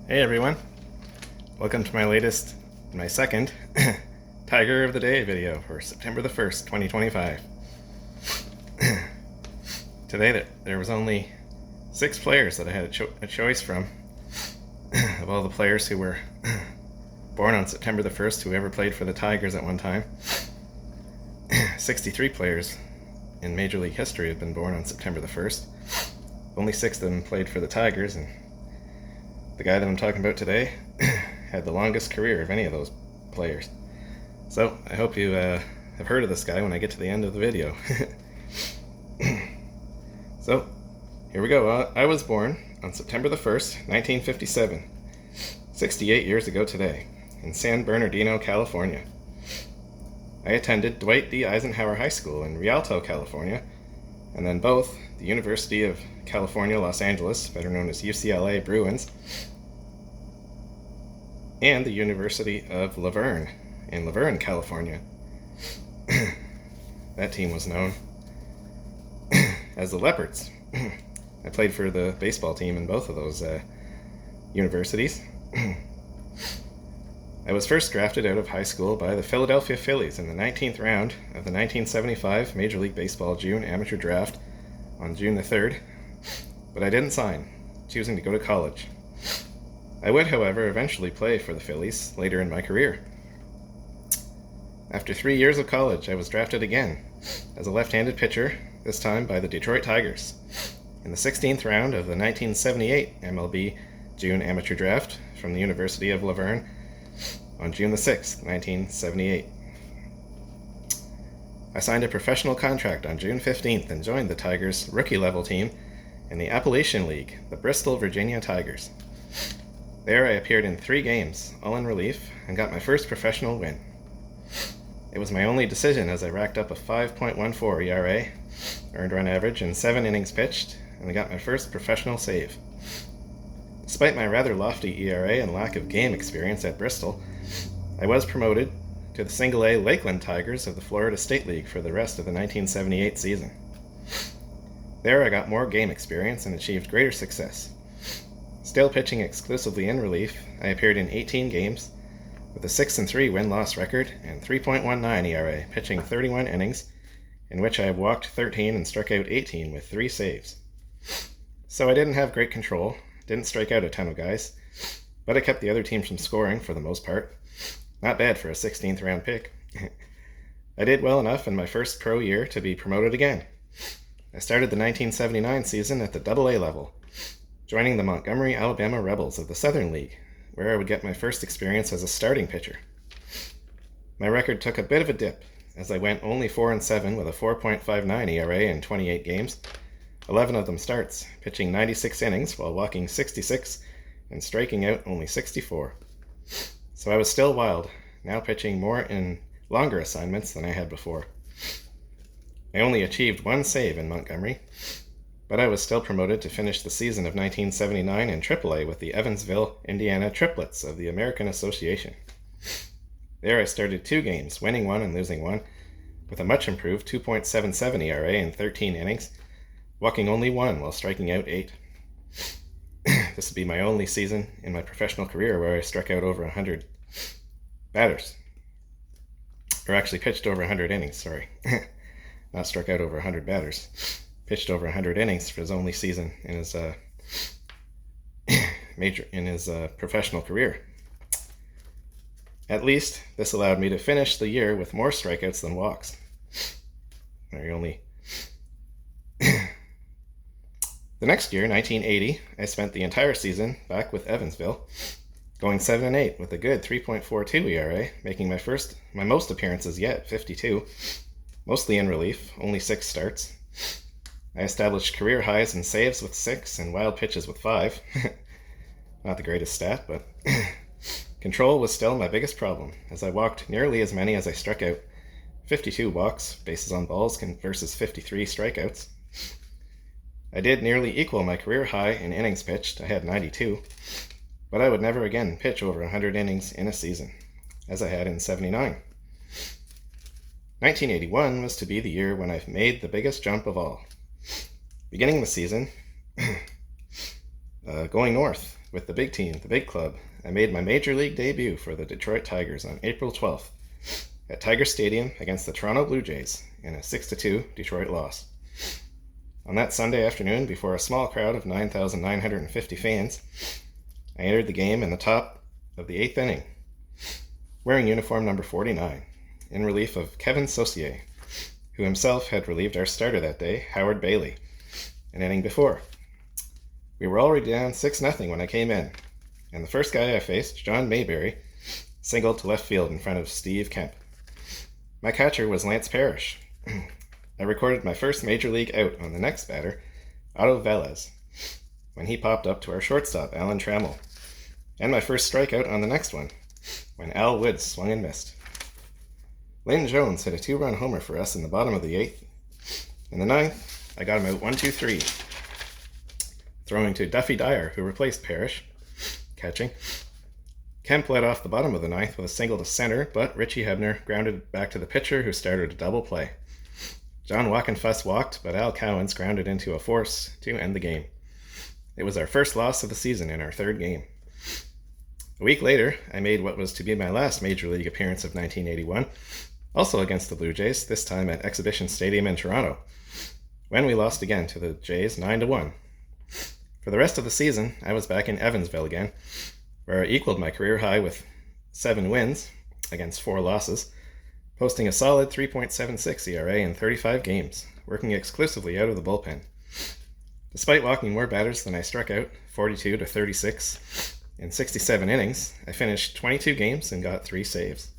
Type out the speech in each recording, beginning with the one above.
Hey everyone, welcome to my second Tiger of the Day video for September the 1st, 2025. Today there was only 6 players that I had a choice from of all the players who were born on September the 1st who ever played for the Tigers at one time. 63 players in Major League history have been born on September the 1st. Only 6 of them played for the Tigers, and the guy that I'm talking about today had the longest career of any of those players. So I hope you have heard of this guy when I get to the end of the video. So here we go. I was born on September the 1st, 1957, 68 years ago today, in San Bernardino, California. I attended Dwight D. Eisenhower High School in Rialto, California, and then both the University of California, Los Angeles, better known as UCLA Bruins, and the University of La Verne in La Verne, California. That team was known as the Leopards. I played for the baseball team in both of those universities. I was first drafted out of high school by the Philadelphia Phillies in the 19th round of the 1975 Major League Baseball June Amateur Draft on June the 3rd, but I didn't sign, choosing to go to college. I would, however, eventually play for the Phillies later in my career. After 3 years of college, I was drafted again as a left-handed pitcher, this time by the Detroit Tigers, in the 16th round of the 1978 MLB June Amateur Draft from the University of La Verne on June the 6th, 1978. I signed a professional contract on June 15th and joined the Tigers' rookie-level team in the Appalachian League, the Bristol, Virginia Tigers. There I appeared in 3 games, all in relief, and got my first professional win. It was my only decision as I racked up a 5.14 ERA, earned run average, and 7 innings pitched, and I got my first professional save. Despite my rather lofty ERA and lack of game experience at Bristol, I was promoted to the Single-A Lakeland Tigers of the Florida State League for the rest of the 1978 season. There I got more game experience and achieved greater success. Still pitching exclusively in relief, I appeared in 18 games with a 6-3 win-loss record and 3.19 ERA, pitching 31 innings, in which I have walked 13 and struck out 18 with 3 saves. So I didn't have great control, didn't strike out a ton of guys, but I kept the other team from scoring for the most part. Not bad for a 16th round pick. I did well enough in my first pro year to be promoted again. I started the 1979 season at the Double-A level, joining the Montgomery, Alabama Rebels of the Southern League, where I would get my first experience as a starting pitcher. My record took a bit of a dip, as I went only 4-7 with a 4.59 ERA in 28 games, 11 of them starts, pitching 96 innings while walking 66 and striking out only 64. So I was still wild, now pitching more in longer assignments than I had before. I only achieved 1 save in Montgomery, but I was still promoted to finish the season of 1979 in AAA with the Evansville, Indiana Triplets of the American Association. There I started 2 games, winning 1 and losing 1, with a much improved 2.77 ERA in 13 innings, walking only 1 while striking out 8. This would be my only season in my professional career where I struck out over 100 batters. Or actually pitched over 100 innings, sorry. Not struck out over 100 batters. Pitched over 100 innings for his only season in his professional career. At least, this allowed me to finish the year with more strikeouts than walks. The next year, 1980, I spent the entire season back with Evansville, going 7-8 with a good 3.42 ERA, making my most appearances yet, 52, mostly in relief, only 6 starts. I established career highs in saves with 6 and wild pitches with 5. Not the greatest stat, but control was still my biggest problem, as I walked nearly as many as I struck out. 52 walks, bases on balls, versus 53 strikeouts. I did nearly equal my career high in innings pitched, I had 92, but I would never again pitch over 100 innings in a season, as I had in 79. 1981 was to be the year when I made the biggest jump of all. Beginning the season, Going north with the big team, the big club, I made my Major League debut for the Detroit Tigers on April 12th at Tiger Stadium against the Toronto Blue Jays in a 6-2 Detroit loss. On that Sunday afternoon, before a small crowd of 9,950 fans, I entered the game in the top of the 8th inning, wearing uniform number 49, in relief of Kevin Saucier, who himself had relieved our starter that day, Howard Bailey, an inning before. We were already down 6-0 when I came in, and the first guy I faced, John Mayberry, singled to left field in front of Steve Kemp. My catcher was Lance Parrish. I recorded my first Major League out on the next batter, Otto Velez, when he popped up to our shortstop, Alan Trammell, and my first strikeout on the next one, when Al Woods swung and missed. Lynn Jones hit a 2-run homer for us in the bottom of the 8th. In the 9th, I got him out 1-2-3, throwing to Duffy Dyer, who replaced Parrish, catching. Kemp led off the bottom of the 9th with a single to center, but Richie Hebner grounded back to the pitcher, who started a double play. John Wockenfuss walked, but Al Cowens grounded into a force to end the game. It was our first loss of the season in our 3rd game. A week later, I made what was to be my last Major League appearance of 1981, also against the Blue Jays, this time at Exhibition Stadium in Toronto, when we lost again to the Jays 9-1. For the rest of the season, I was back in Evansville again, where I equaled my career high with 7 wins against 4 losses, posting a solid 3.76 ERA in 35 games, working exclusively out of the bullpen. Despite walking more batters than I struck out, 42-36, in 67 innings, I finished 22 games and got 3 saves.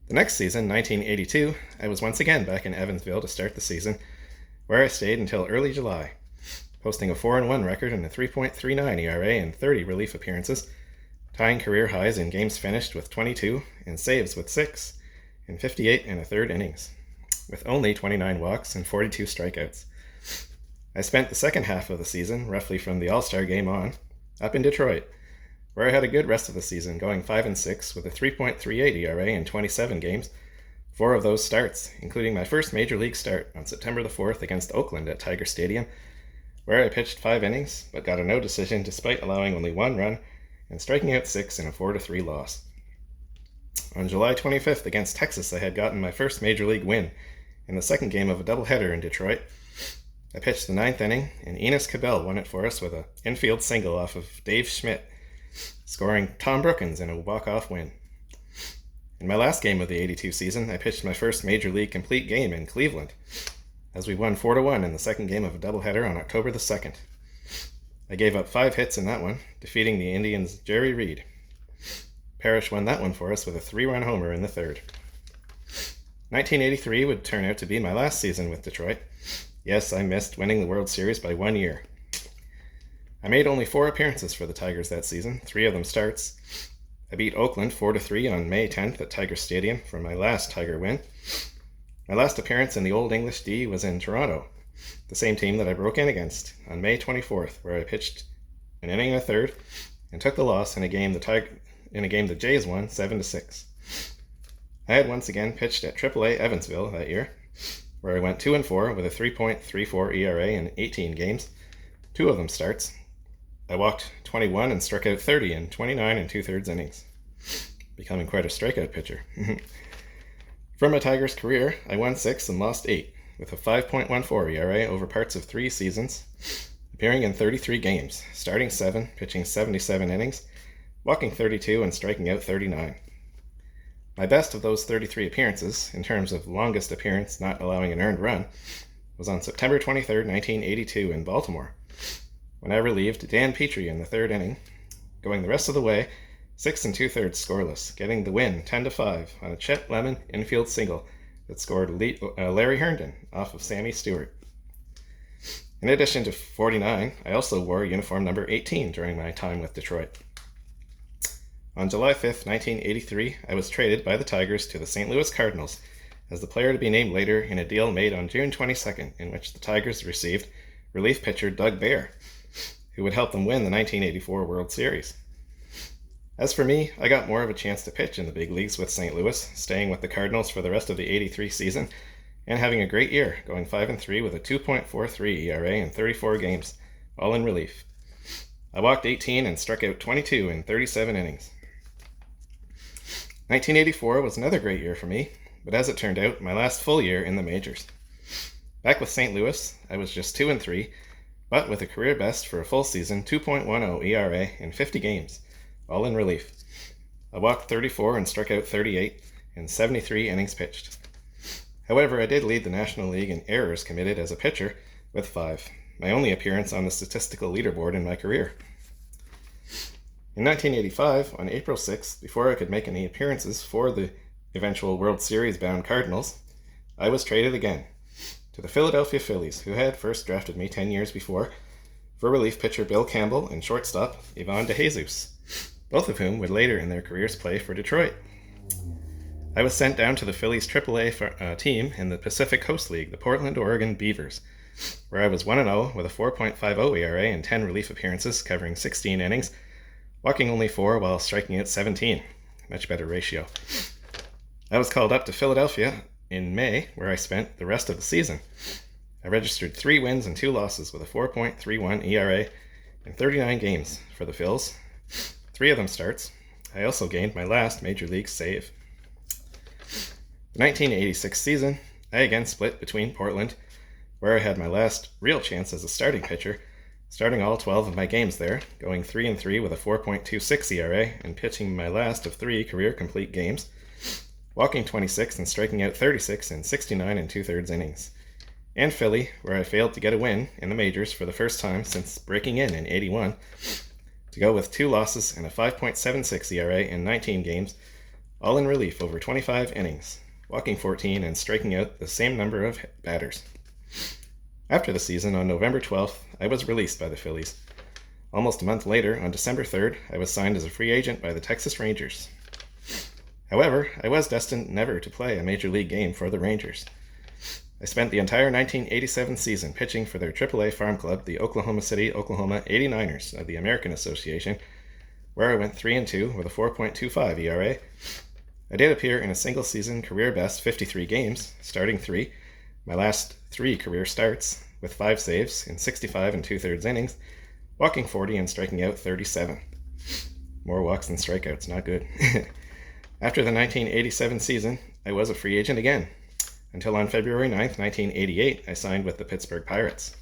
The next season, 1982, I was once again back in Evansville to start the season, where I stayed until early July, posting a 4-1 record and a 3.39 ERA in 30 relief appearances, tying career highs in games finished with 22 and saves with 6 in 58 1/3 innings, with only 29 walks and 42 strikeouts. I spent the second half of the season, roughly from the All-Star game on, up in Detroit, where I had a good rest of the season, going 5-6 with a 3.38 ERA in 27 games, 4 of those starts, including my first Major League start on September the 4th against Oakland at Tiger Stadium, where I pitched 5 innings, but got a no decision despite allowing only 1 run and striking out 6 in a 4-3 loss. On July 25th against Texas, I had gotten my first Major League win in the second game of a doubleheader in Detroit. I pitched the 9th inning, and Enos Cabell won it for us with an infield single off of Dave Schmidt, scoring Tom Brookins in a walk-off win. In my last game of the 82 season, I pitched my first Major League complete game in Cleveland, as we won 4-1 in the second game of a doubleheader on October the 2nd. I gave up 5 hits in that one, defeating the Indians' Jerry Reed. Parrish won that one for us with a 3-run homer in the 3rd. 1983 would turn out to be my last season with Detroit. Yes, I missed winning the World Series by 1 year. I made only 4 appearances for the Tigers that season, 3 of them starts. I beat Oakland 4-3 on May 10th at Tiger Stadium for my last Tiger win. My last appearance in the Old English D was in Toronto, the same team that I broke in against, on May 24th, where I pitched an inning and a third and took the loss in a game the Jays won 7-6. I had once again pitched at AAA Evansville that year, where I went 2-4 with a 3.34 ERA in 18 games, 2 of them starts. I walked 21 and struck out 30 in 29 2/3 innings, becoming quite a strikeout pitcher. From my Tigers career, I won 6 and lost 8, with a 5.14 ERA over parts of 3 seasons, appearing in 33 games, starting 7, pitching 77 innings, walking 32 and striking out 39. My best of those 33 appearances, in terms of longest appearance not allowing an earned run, was on September 23, 1982 in Baltimore, when I relieved Dan Petrie in the 3rd inning, going the rest of the way 6 2/3 scoreless, getting the win 10-5 on a Chet Lemon infield single that scored Larry Herndon off of Sammy Stewart. In addition to 49, I also wore uniform number 18 during my time with Detroit. On July 5th, 1983, I was traded by the Tigers to the St. Louis Cardinals as the player to be named later in a deal made on June 22nd, in which the Tigers received relief pitcher Doug Bear, who would help them win the 1984 World Series. As for me, I got more of a chance to pitch in the big leagues with St. Louis, staying with the Cardinals for the rest of the 83 season, and having a great year, going 5-3 with a 2.43 ERA in 34 games, all in relief. I walked 18 and struck out 22 in 37 innings. 1984 was another great year for me, but as it turned out, my last full year in the majors. Back with St. Louis, I was just 2-3, but with a career best for a full season 2.10 ERA in 50 games, all in relief. I walked 34 and struck out 38 in 73 innings pitched. However, I did lead the National League in errors committed as a pitcher with 5, my only appearance on the statistical leaderboard in my career. In 1985, on April 6th, before I could make any appearances for the eventual World Series bound Cardinals, I was traded again to the Philadelphia Phillies, who had first drafted me 10 years before, for relief pitcher Bill Campbell and shortstop Ivan DeJesus, both of whom would later in their careers play for Detroit. I was sent down to the Phillies AAA team in the Pacific Coast League, the Portland, Oregon Beavers, where I was 1-0 with a 4.50 ERA and 10 relief appearances covering 16 innings, walking only 4 while striking out 17. Much better ratio. I was called up to Philadelphia in May, where I spent the rest of the season. I registered 3 wins and 2 losses with a 4.31 ERA in 39 games for the Phils, 3 of them starts. I also gained my last Major League save. The 1986 season, I again split between Portland, where I had my last real chance as a starting pitcher, starting all 12 of my games there, going 3-3 with a 4.26 ERA and pitching my last of 3 career complete games, walking 26 and striking out 36 in 69 2/3 innings. And Philly, where I failed to get a win in the majors for the first time since breaking in 81, to go with 2 losses and a 5.76 ERA in 19 games, all in relief over 25 innings, walking 14 and striking out the same number of batters. After the season, on November 12th, I was released by the Phillies. Almost a month later, on December 3rd, I was signed as a free agent by the Texas Rangers. However, I was destined never to play a Major League game for the Rangers. I spent the entire 1987 season pitching for their AAA farm club, the Oklahoma City, Oklahoma 89ers of the American Association, where I went 3-2 with a 4.25 ERA. I did appear in a single-season career-best 53 games, starting 3, my last 3 career starts, with 5 saves in 65 2/3 innings, walking 40 and striking out 37. More walks than strikeouts, not good. After the 1987 season, I was a free agent again, until on February 9th, 1988, I signed with the Pittsburgh Pirates.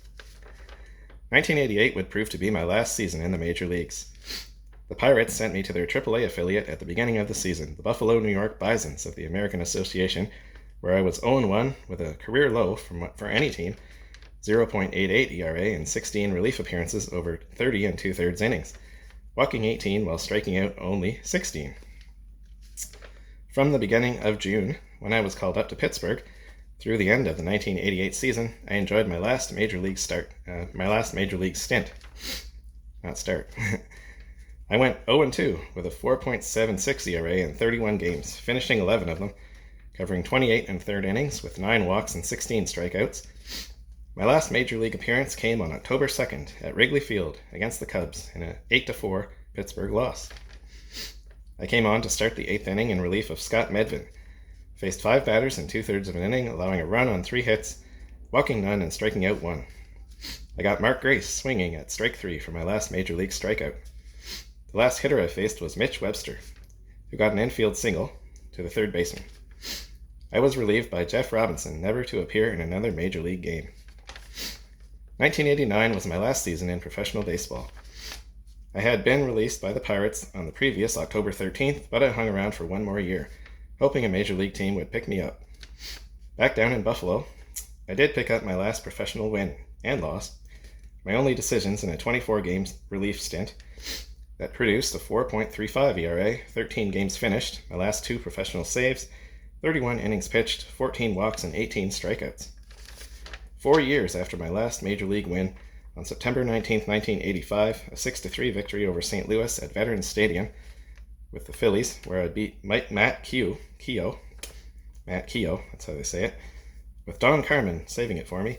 1988 would prove to be my last season in the major leagues. The Pirates sent me to their AAA affiliate at the beginning of the season, the Buffalo, New York Bisons of the American Association, where I was 0-1 with a career low for any team, 0.88 ERA and 16 relief appearances over 30 2/3 innings, walking 18 while striking out only 16. From the beginning of June, when I was called up to Pittsburgh, through the end of the 1988 season, I enjoyed my last major league stint. Not start. I went 0-2 with a 4.76 ERA in 31 games, finishing 11 of them, covering 28 1/3 innings with 9 walks and 16 strikeouts. My last major league appearance came on October 2nd at Wrigley Field against the Cubs in an 8-4 Pittsburgh loss. I came on to start the 8th inning in relief of Scott Medvin, faced 5 batters in 2/3 of an inning, allowing a run on 3 hits, walking none and striking out 1. I got Mark Grace swinging at strike 3 for my last major league strikeout. The last hitter I faced was Mitch Webster, who got an infield single to the third baseman. I was relieved by Jeff Robinson, never to appear in another major league game. 1989 was my last season in professional baseball. I had been released by the Pirates on the previous October 13th, but I hung around for 1 more year, hoping a major league team would pick me up. Back down in Buffalo, I did pick up my last professional win and loss, my only decisions in a 24-game relief stint that produced a 4.35 ERA, 13 games finished, my last 2 professional saves, 31 innings pitched, 14 walks, and 18 strikeouts. 4 years after my last major league win, on September 19, 1985, a 6-3 victory over St. Louis at Veterans Stadium with the Phillies, where I beat Matt Keough, that's how they say it, with Don Carmen saving it for me.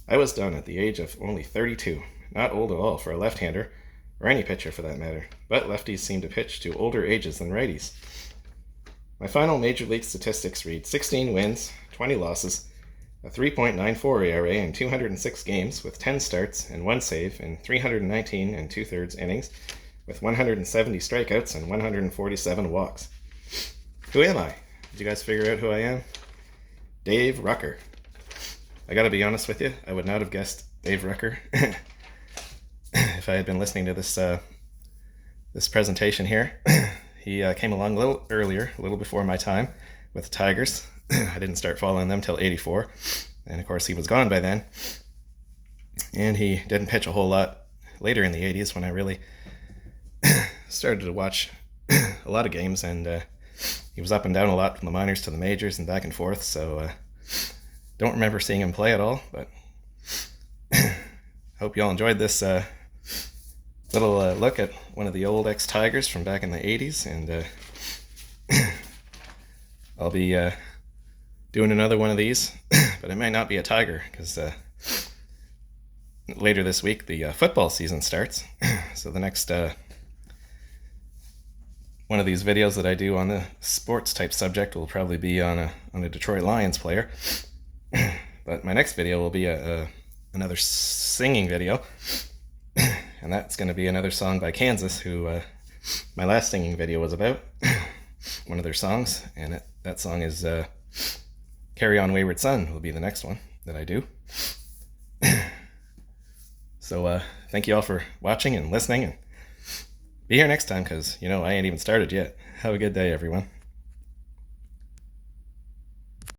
I was done at the age of only 32, not old at all for a left-hander, or any pitcher for that matter, but lefties seem to pitch to older ages than righties. My final major league statistics read 16 wins, 20 losses, a 3.94 ERA in 206 games with 10 starts and 1 save in 319 and 2/3 innings with 170 strikeouts and 147 walks. Who am I? Did you guys figure out who I am? Dave Rucker. I gotta be honest with you, I would not have guessed Dave Rucker if I had been listening to this presentation here. He came along a little earlier, a little before my time with the Tigers. I didn't start following them till 84, and of course he was gone by then. And he didn't pitch a whole lot later in the 80s when I really started to watch a lot of games, and he was up and down a lot from the minors to the majors and back and forth, so don't remember seeing him play at all, but hope you all enjoyed this little look at one of the old ex-Tigers from back in the 80s, and I'll be doing another one of these, but it might not be a Tiger, because later this week the football season starts, so the next one of these videos that I do on the sports type subject will probably be on a Detroit Lions player. But my next video will be another singing video, and that's going to be another song by Kansas, who my last singing video was about, one of their songs, and that song is Carry On Wayward Son will be the next one that I do. So thank you all for watching and listening, and be here next time, because, I ain't even started yet. Have a good day, everyone.